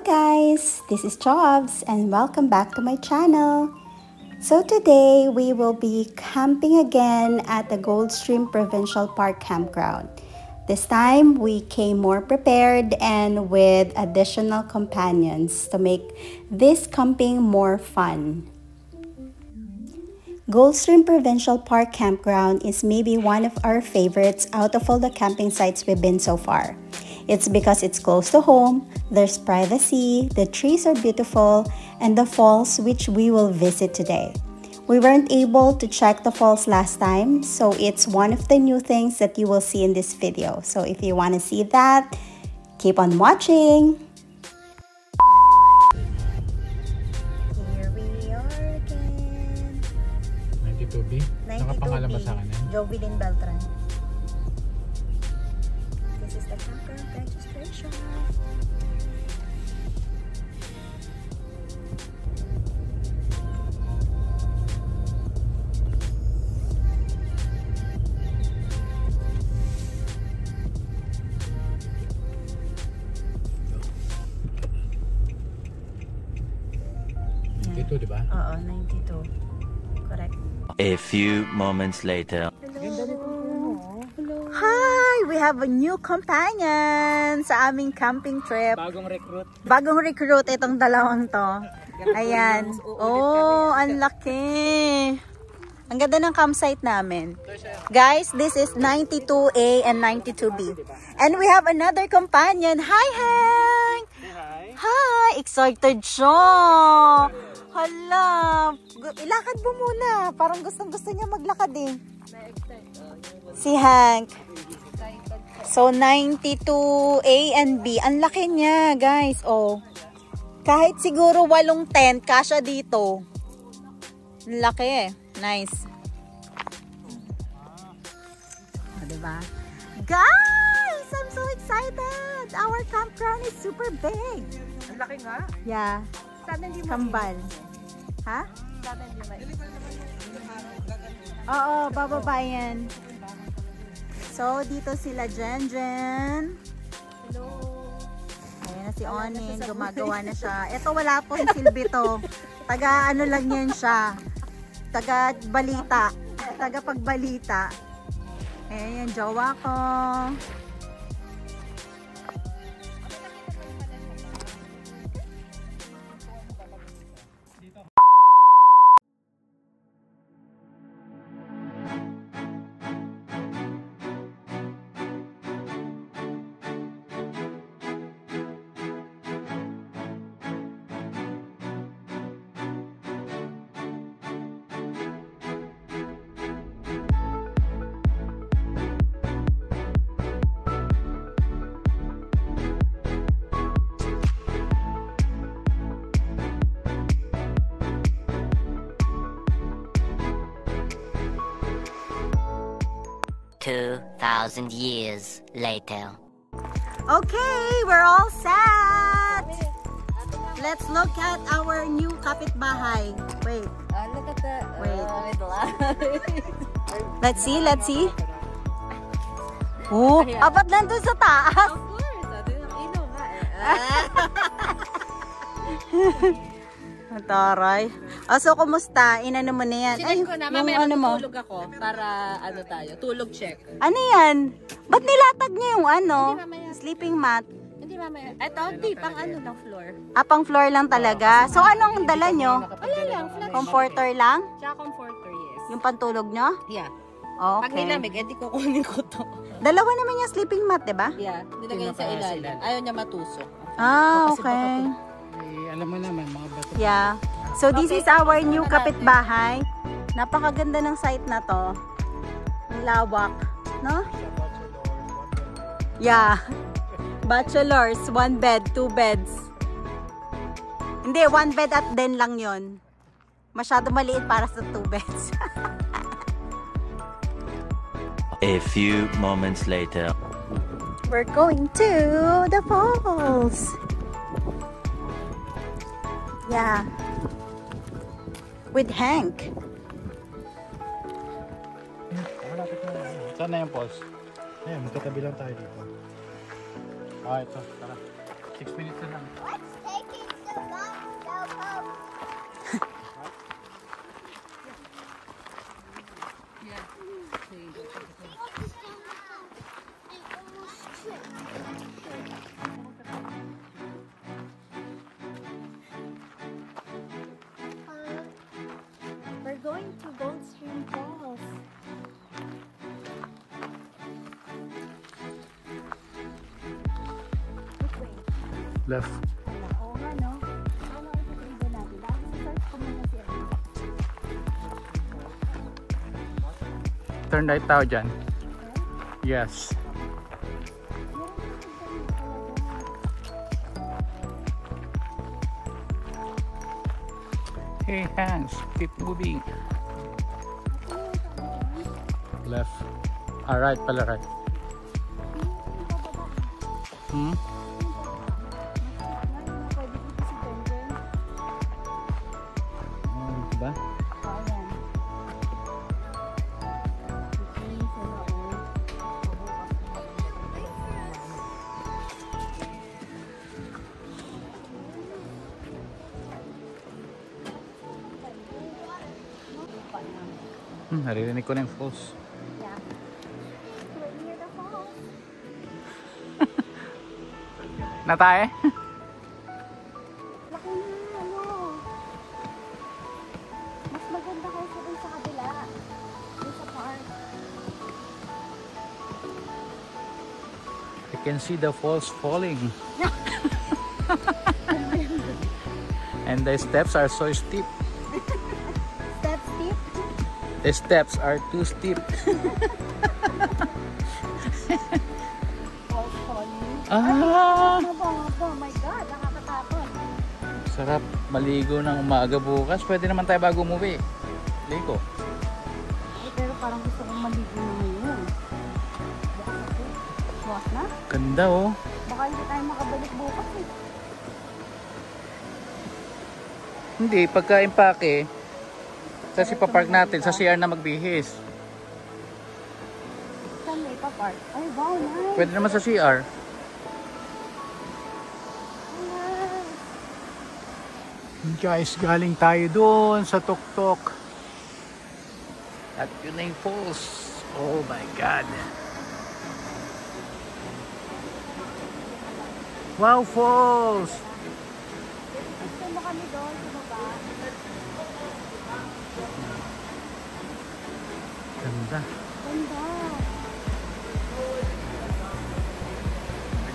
guys, this is Jobs and welcome back to my channel. So today we will be camping again at the Goldstream Provincial Park Campground. This time we came more prepared and with additional companions to make this camping more fun. Goldstream Provincial Park Campground is maybe one of our favorites out of all the camping sites we've been so far. It's because it's close to home, there's privacy, the trees are beautiful, and the falls which we will visit today. We weren't able to check the falls last time, so it's one of the new things that you will see in this video. So if you want to see that, keep on watching! Here we are again. 92B? Nakapangalan ba sa akin yan? Jovelyn Beltran. This is the campground registration. Diba? Oo, 92. Correct. A few moments later. Hello. Hi! We have a new companion sa aming camping trip. Bagong recruit. Bagong recruit itong dalawang to. Ayan. Oh, ang laki. Ang ganda ng campsite namin. Guys, this is 92A and 92B. And we have another companion. Hi, Hank! Hi! Excited siya! Hala! Ilakad mo muna. Parang gustong-gusto niya maglakad eh. Si Hank. So, 92A and B. Ang laki niya, guys. Oh. Kahit siguro 8 tent, kasya dito. Ang laki eh. Nice. Oh, diba? Guys! I'm so excited! Our campground is super big. Ang laki nga. Yeah. Kambal. Ha? Oo, bababa yan. So, dito sila Jen. Hello. Ayan na si Onin. Gumagawa na siya. Ito wala pong silbi to. Taga ano lang yan siya. Taga balita. Taga pagbalita. Ayan yung jowa ko. 2,000 years later. Okay, we're all set. Let's look at our new kapitbahay. Wait. Look at the... Wait. Let's see. Oh, apat nandun sa taas. Of course. Ito yung ilaw nga Taray. So, kumusta? Inano mo na yan? Ay, ko na. Mamaya ano mo? matutulog ako para ano tayo. Tulog check. Ano yan? Ba't nilatag niyo yung ano? Hindi, mamaya. Sleeping mat? Hindi mamaya. Ito, hindi. Pang ano ng floor. Pang floor lang talaga. So, anong dala nyo? Wala lang. Flat Comforter lang? Tsaka comforter, yes. Yung pantulog nyo? Yeah. Pag Okay. nilamig, edi kukunin ko to. Dalawa naman yung sleeping mat, diba? Yeah. Nilagay sa ilalim. Ayaw niya matusok. Okay. Alam mo naman, mga bato. Yeah. So, this is our new kapitbahay. Napakaganda ng site na to. Ang lawak. No? Yeah. Bachelors, 1 bed, 2 beds. Hindi, 1 bed at den lang yon. Masyado maliit para sa 2 beds. A few moments later. We're going to the falls. Yeah. With Hank. Saan na yung pulse? Ayan, magkatabi lang tayo dito. Ito. Tara. 6 minutes na lang. Let's take We're going to Goldstream Falls. Which way? Left. Oo nga, no? Ano ang ipipiliin natin? Dahil search ko muna si Emma. Turn right tayo dyan. Yes. Hey hands, keep moving. Left. Right pala, right. Hmm? Diba? Naririnig ko na yung falls. Na tayo? Laki na, ano? Mas maganda kaysa dun sa kabila. Dun sa park. I can see the falls falling. And the steps are so steep. Step steep. The steps are too steep. Falls falling. Ah! Ano ba? Oh my God, nakakatakot. Sarap maligo ng umaga bukas. Pwede naman tayo bago umuwi. Ligo. Pero parang gusto kong maligo na ngayon. Bukas ako. Bukas na? Ganda oh. Baka hindi tayo makabalik bukas eh. Hindi, pagka-impake, sa papark natin, sa CR na magbihis. Saan may pa-park? Ay, wow, nice. Pwede naman sa CR. Guys, galing tayo doon sa tuktok. At yun na yung falls. Oh my God. Wow, falls! Gusto mo kami doon sa baba? Ganda. Ganda.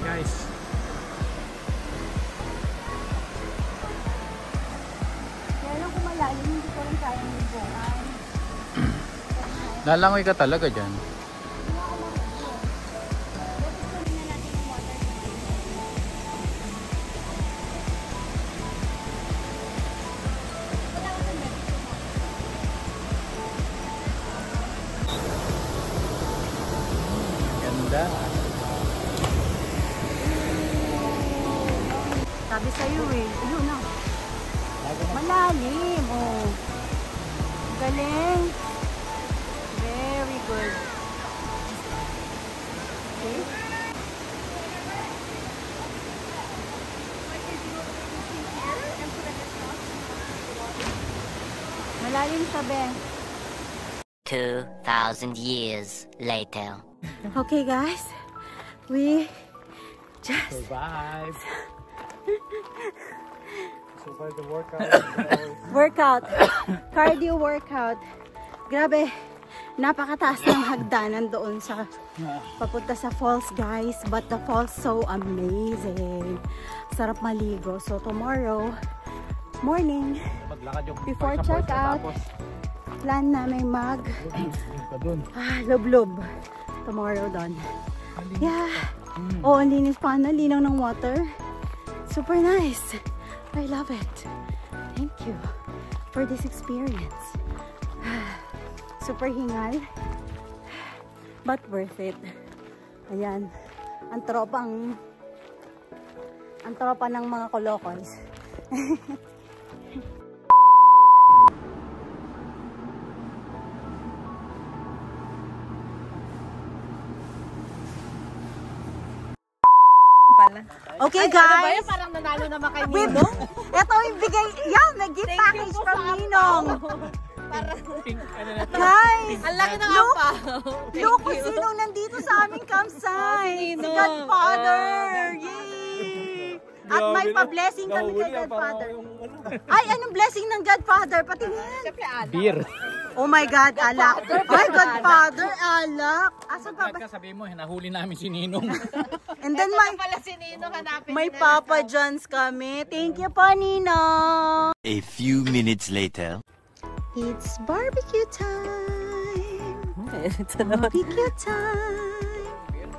Guys. Kaya lang kung malalim, hindi ko rin kaya ng buwan. Lalangoy ka talaga dyan. Ganda. Sabi sa'yo eh. Ayun na. Malalim. Oh. Galing. Very good. Okay. Malalim sabi. 2,000 years later. Okay guys. We just Survive. Survive the workout. Cardio workout. Grabe. Napakataas ng hagdanan doon sa papunta sa falls guys. But the falls so amazing. Sarap maligo. So tomorrow morning before check out, plan namin mag lublob tomorrow doon. Yeah. Oh, ang linis pa. Ang linaw ng water. Super nice. I love it. Thank you for this experience. Super hingal. But worth it. Ayan. Ang tropa ng mga kolokons. Okay guys. Ano ba yun? Parang nanalo naman kay Ninong. Ito yung bigay. Yan, may gift package from Ninong. Guys! Ang laki ng apa. Look kung sinong nandito sa aming campsite. Si Godfather! Yay! At may pa-blessing kami kay Godfather. Ay, anong blessing ng Godfather? Patingin. Beer. Oh my God, alak. Ay, Godfather, alak. Asan pa ba? Sabihin mo, nahuli namin si Ninong. And then Pala si Nino, hanapin may Papa John's kami. Thank you pa, Nino. A few minutes later. It's barbecue time. Barbecue time.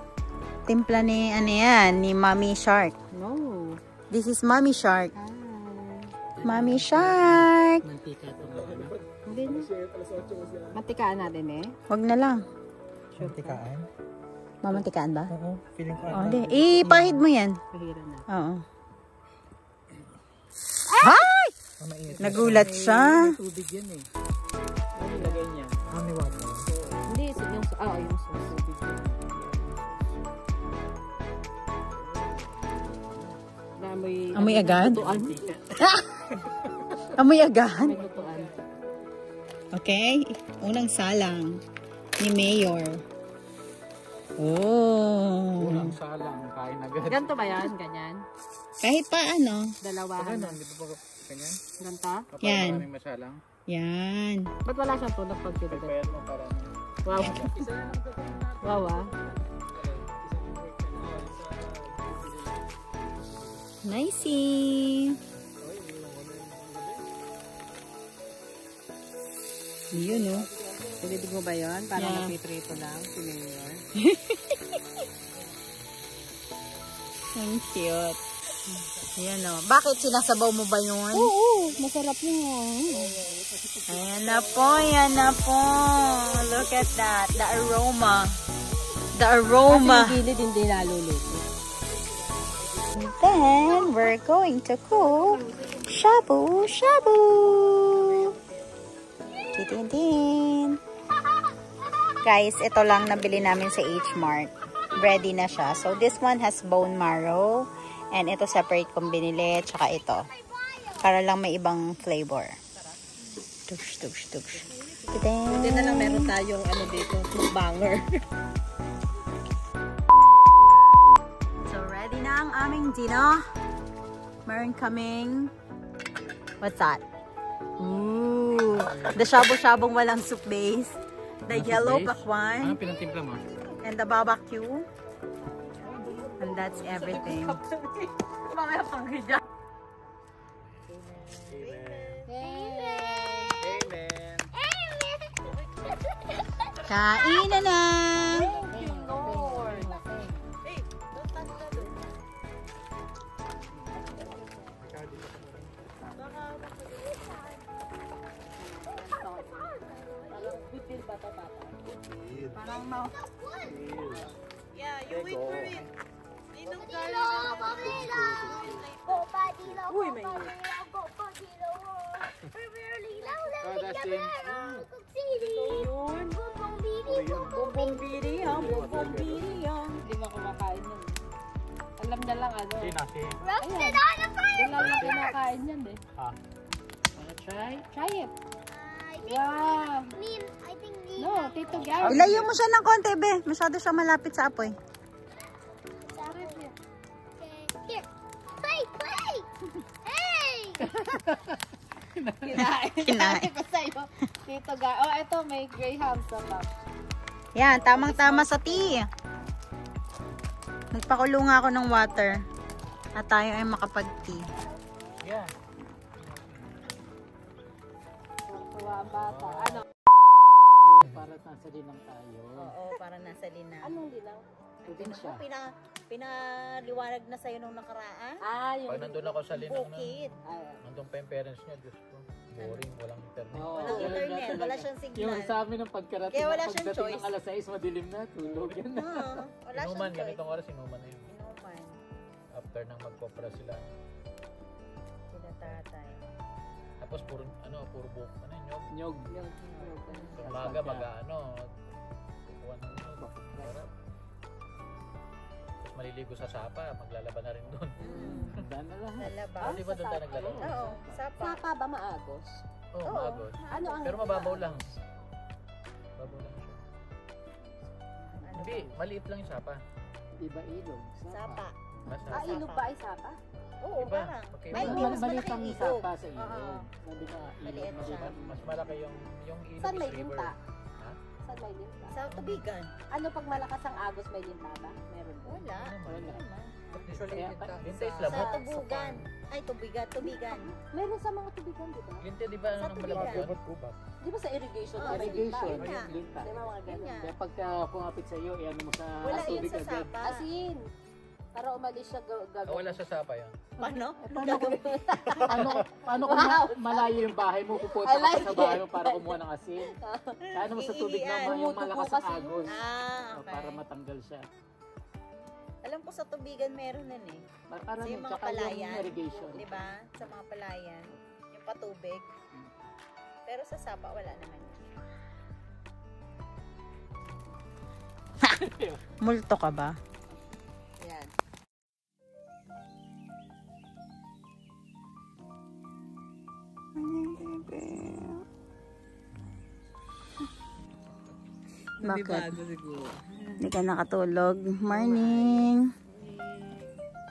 Timpla ni, ano yan, ni Mommy Shark. No. This is Mommy Shark. Mommy Shark. Mantika ito. Hindi na. Matikaan natin eh. Wag na lang. Mantikaan? Mamantikaan ba? Oo, feeling ko. Oh, di. Ipahid mo yan. Pahira na. Oo. Ay! Nagulat siya. Tubig yan eh. Ano ilagay niya? Honey water. Hindi, yung tubig. Amoy agad? Lutuan. Amoy agad? May lutuan. Okay. Unang salang ni Mayor. Oh. Kulang salang, kain agad. Ganto ba yan? Ganyan? Kahit pa ano. Dalawahan. Ano, hindi pa ba ganyan? Ganto? Kapag Yan. maraming masalang, Yan. Ba't wala siyang tunog pag kinugat? prepare mo para Wow. Wow ah. Nicey. Yun, no? Pinidig mo ba yun? Parang Yeah. napiprito lang si Mayor. Ang cute. Yan, no? Bakit sinasabaw mo ba yun? Oo, masarap yun. Ayan na po, yan na po. Look at that. The aroma. The aroma. Kasi yung gilid hindi naluluto. Then, we're going to cook shabu shabu. Din. Guys, ito lang nabili namin sa H-Mart. Ready na siya. So, this one has bone marrow. And ito separate kong binili. Tsaka ito. Para lang may ibang flavor. Tush, tush, tush. Hindi na lang meron tayong ano dito, banger. So, ready na ang aming dinner. Meron kaming... What's that? Ooh. The shabu-shabong walang soup base. The yellow base? pakwan. Ano pinantimpla mo? And the barbecue. And that's everything. Mamaya pang hidya. Amen. Kain na na! Thank you, Lord. Yeah, you wait for it. Dilo, Pamela! Dilo, Uy, may Dilo. Lilo, Kadasin. yun. Bumbong-biri yan. Bumbong-biri yan. Hindi mo kumakain yan. Alam na lang ano. Nasi. Roasted on a fire! Hindi lang kumakain yan eh. Ah. Wanna try? Try it. I Wow. think No, Tito Gary. Ilayo mo siya ng konti, be. Masyado siya malapit sa apoy. Here. Play! Hey! Kinain. Kinain. ko sa'yo. Tito Gary. Oh, eto may greyhound sa top. Yan, tamang-tama sa tea. Nagpakulo nga ako ng water. At tayo ay makapag-tea. Yeah. Tuwa ang bata. Ano? Para nasa linang tayo. Oo, para nasa lina. Anong dilaw? Probinsya. Pinaliwanag na sa'yo nung nakaraan. Ah, yung... Pag nandun ako sa linang na, Bukid. nandun pa yung parents niya, Diyos ko. Boring, walang internet. Walang internet, wala siyang signal. Yung sa amin ng pagkarating, Kaya wala siyang pagdating choice. ng alas 6, madilim na, tulog yan. Wala Inuman, siyang choice. ganitong oras, inuman na yun. Inuman. After nang magpopra sila. Sila tatay. Tapos puro, puro buhok, nyog. Nyog. Umaga, kukuha ng nyog. Sarap. Tapos maliligo sa sapa, maglalaba na rin doon. Daan na lang. Lalaba. Di ba doon tayo naglalaba? Oo, sapa. Sapa ba maagos? Oo, maagos. Ano ang... Pero mababaw lang. Mababaw lang siya. Hindi, maliit lang yung sapa. Iba ilog. Sapa. Sapa. ilog ba ay sapa? Oo, Iba. parang. Okay, Ay, hindi, mas Maliit malaki ang yung ilog. sapa sa ilog. Oo. Sabi ka, Maliit ilog, siya. Mas malaki yung ilog Saan may is river. linta? Ha? Saan may linta? Sa tubigan. Ano pag malakas ang agos may linta ba? Meron ba? Wala. Wala. Wala. Usually, Kaya- linta is Sa lamok. tubugan. Ay, tubigan. Meron sa mga tubigan, di ba? Linta, di ba? Sa Ano tubigan. malabak yun? Di ba sa irrigation? Oo, may Irrigation, linta? linta. linta. Di ba mga Yun ganun? nga. Kaya pagka kumapit sa iyo, iyan mo sa Wala yun tubig sa agad. sapa. Asin. Para umalis siya Oh, wala sa sapa yun. Paano? Paano kung malayo yung bahay mo, pupunta ka pa sa bahay mo para kumuha ng asin? Kaya mo sa tubig naman yung malakas ang agos. Ah, okay. Para matanggal siya. Alam ko sa tubigan meron nun eh. Para Sa yung mga tsaka yung palayan. irrigation. Di ba? Sa mga palayan. Yung patubig. Pero sa sapa, wala naman yan. Multo ka ba? Yan. Bakit? siguro. Hindi ka nakatulog. Morning.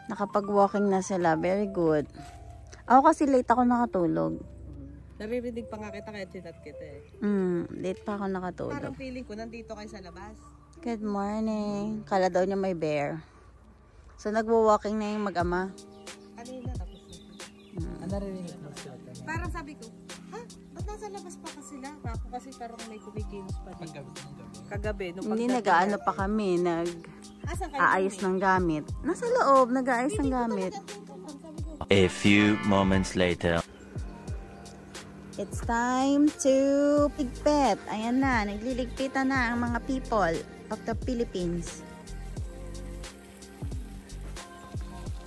Nakapag-walking na sila. Very good. Ako kasi late ako nakatulog. Naririnig pa nga kita kahit sinat kita eh. Late pa ako nakatulog. Parang feeling ko nandito kayo sa labas. Good morning. Kala daw niya may bear. So nagwo-walking na yung mag-ama. Kanina tapos na. Ano narinig mo sila? Parang sabi ko, ha? Ba't nasa labas pa kasi sila? Ako kasi parang may kumikilos pa din. Kagabi. Nung Hindi pagdating nag-aano natin. pa kami, Asan kayo nag-aayos ng gamit. Nasa loob, nag-aayos ng gamit. A few moments later. It's time to pigpet. Ayan na, nagliligpitan na ang mga people of the Philippines.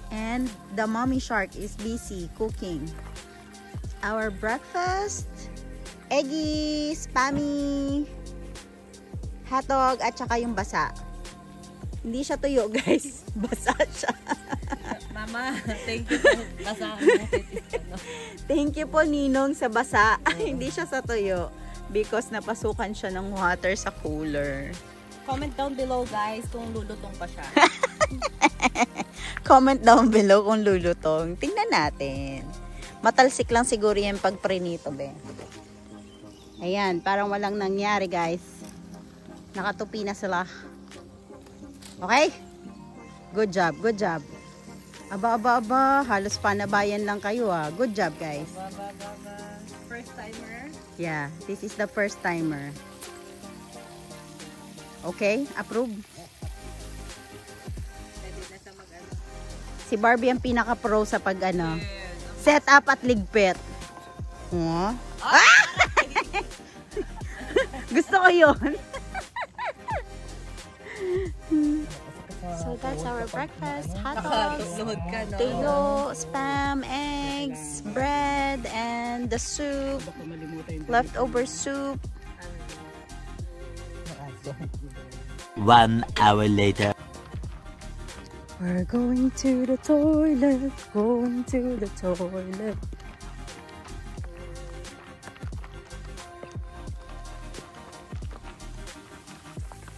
And the mommy shark is busy cooking our breakfast. Eggy, spammy, hotdog, at saka yung basa. Hindi siya tuyo, guys. Basa siya. Mama, thank you po. Basahan natin. Thank you po, Ninong, sa basa. Hindi siya sa tuyo. Because napasukan siya ng water sa cooler. Comment down below guys kung lulutong pa siya. Comment down below kung lulutong. Tingnan natin. Matalsik lang siguro yan pag prinito, be. Ayan, parang walang nangyari, guys. Nakatupi na sila. Okay? Good job, good job. Aba. Halos panabayan lang kayo, ah. Good job, guys. First timer. Yeah, this is the first timer. Okay, approve. Pwede na siya mag-ano. Si Barbie ang pinaka-pro sa pag-ano. Set up at ligpit. Oh. Ah! Gusto ko yun. So that's our breakfast. Hot dogs, Load ka, no? tuyo, spam, eggs, bread, and the soup. Baka malimutan yung Leftover soup. 1 hour later. We're going to the toilet, going to the toilet.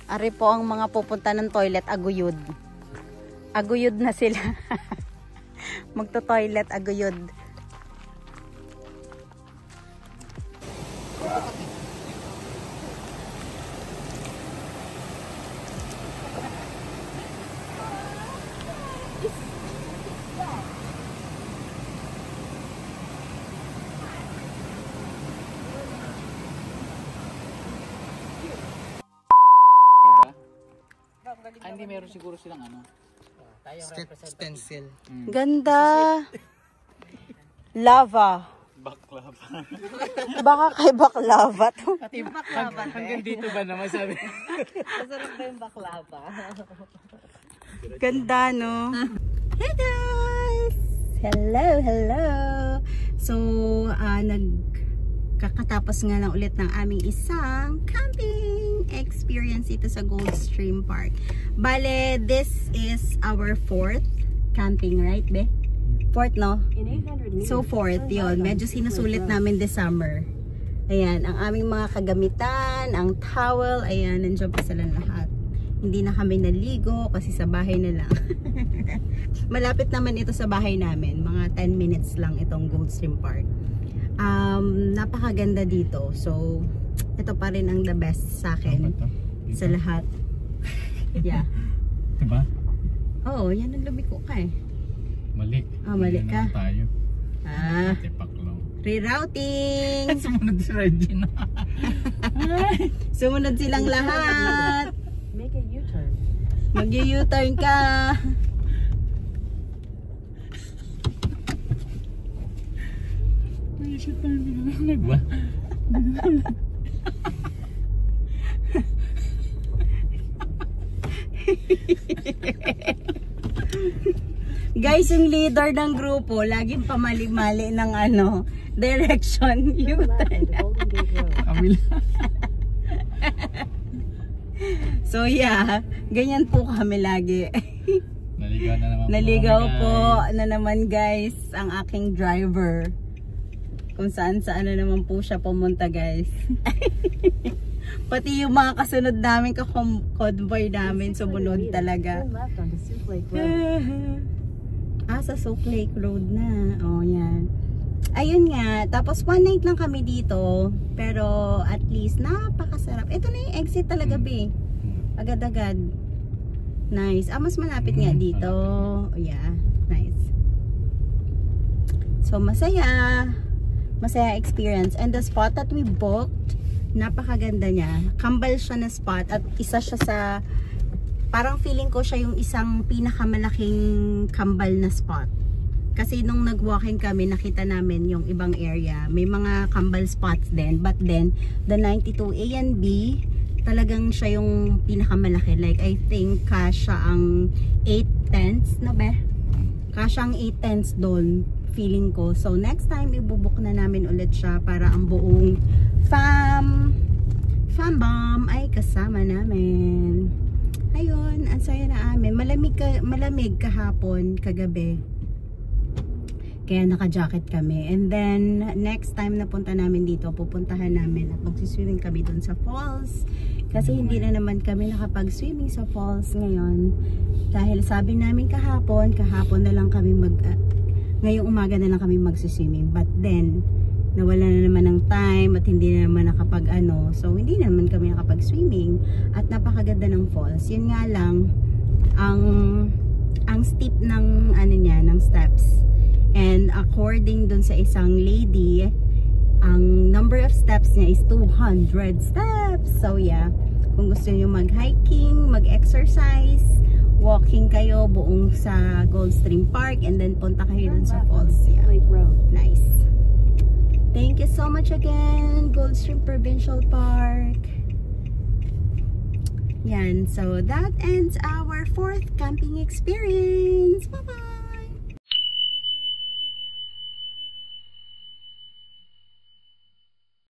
Ari po ang mga pupunta ng toilet, aguyod. Aguyod na sila. Magto-toilet, aguyod. hindi meron siguro silang ano. Tayong Stencil. Ganda. Lava. Baklava. Baka kay baklava to. Hanggang dito ba naman sabi? Masarap ba yung baklava? Ganda, no? Hey guys! Hello! So, nagkakatapos nga lang ulit ng aming isang camping experience ito sa Goldstream Park. Bale, this is our 4th camping, right, be? 4th, no? So 4th, yun. Medyo sinusulit namin this summer. Ayan, ang aming mga kagamitan, ang towel, ayan, nandiyan pa sila lahat. Hindi na kami naligo kasi sa bahay na lang. Malapit naman ito sa bahay namin. Mga 10 minutes lang itong Goldstream Park. Napakaganda dito. So, ito pa rin ang the best sa akin. Sa lahat. Yeah. Diba? Oo, yan ang lumiko ka eh. Mali. Mali ka. Tayo. Rerouting. Sumunod si Regina. Sumunod silang lahat. Make a U-turn. Mag-U-turn ka. May shit tayo nilalag ba? Guys, yung leader ng grupo, laging pamali-mali ng direction. U-turn. So yeah, ganyan po kami lagi. Naligaw na naman Naligaw po na naman guys ang aking driver. Kung saan na naman po siya pumunta guys. Pati yung mga kasunod namin, ka-convoy namin, sumunod talaga. Sa Souk Lake Road na. Oh, yan. Ayun nga. Tapos one night lang kami dito. Pero at least napakasarap. Ito na yung exit talaga, be. Agad-agad. Nice. Mas malapit nga dito. Oh, yeah. Nice. So, masaya. Masaya experience. And the spot that we booked, napakaganda niya. Kambal siya na spot. At isa siya sa... Parang feeling ko siya yung isang pinakamalaking kambal na spot. Kasi nung nag-walking kami, nakita namin yung ibang area. May mga kambal spots din. But then, the 92A and B, talagang siya yung pinakamalaki. Like, I think, kasha ang 8 tents, no be? Kasha ang 8 tents doon, feeling ko. So, next time, ibubuk na namin ulit siya para ang buong fam bomb ay kasama namin. Ayun, ang saya na amin. Malamig kahapon, kagabi. Kaya naka-jacket kami. And then, next time na punta namin dito, pupuntahan namin at magsiswimming kami dun sa falls. Kasi hindi na naman kami nakapag-swimming sa falls ngayon. Dahil sabi namin kahapon na lang kami ngayong umaga na lang kami magsiswimming. But then, nawala na naman ng time at hindi na naman so hindi naman kami nakapag-swimming at napakaganda ng falls. Yun nga lang ang steep ng ng steps, and according dun sa isang lady, ang number of steps niya is 200 steps. So yeah, kung gusto niyo mag-hiking, mag-exercise, walking kayo buong sa Goldstream Park and then punta kayo dun sa falls. Yeah. Nice. Thank you so much again, Goldstream Provincial Park. Yan, so that ends our 4th camping experience. Bye-bye!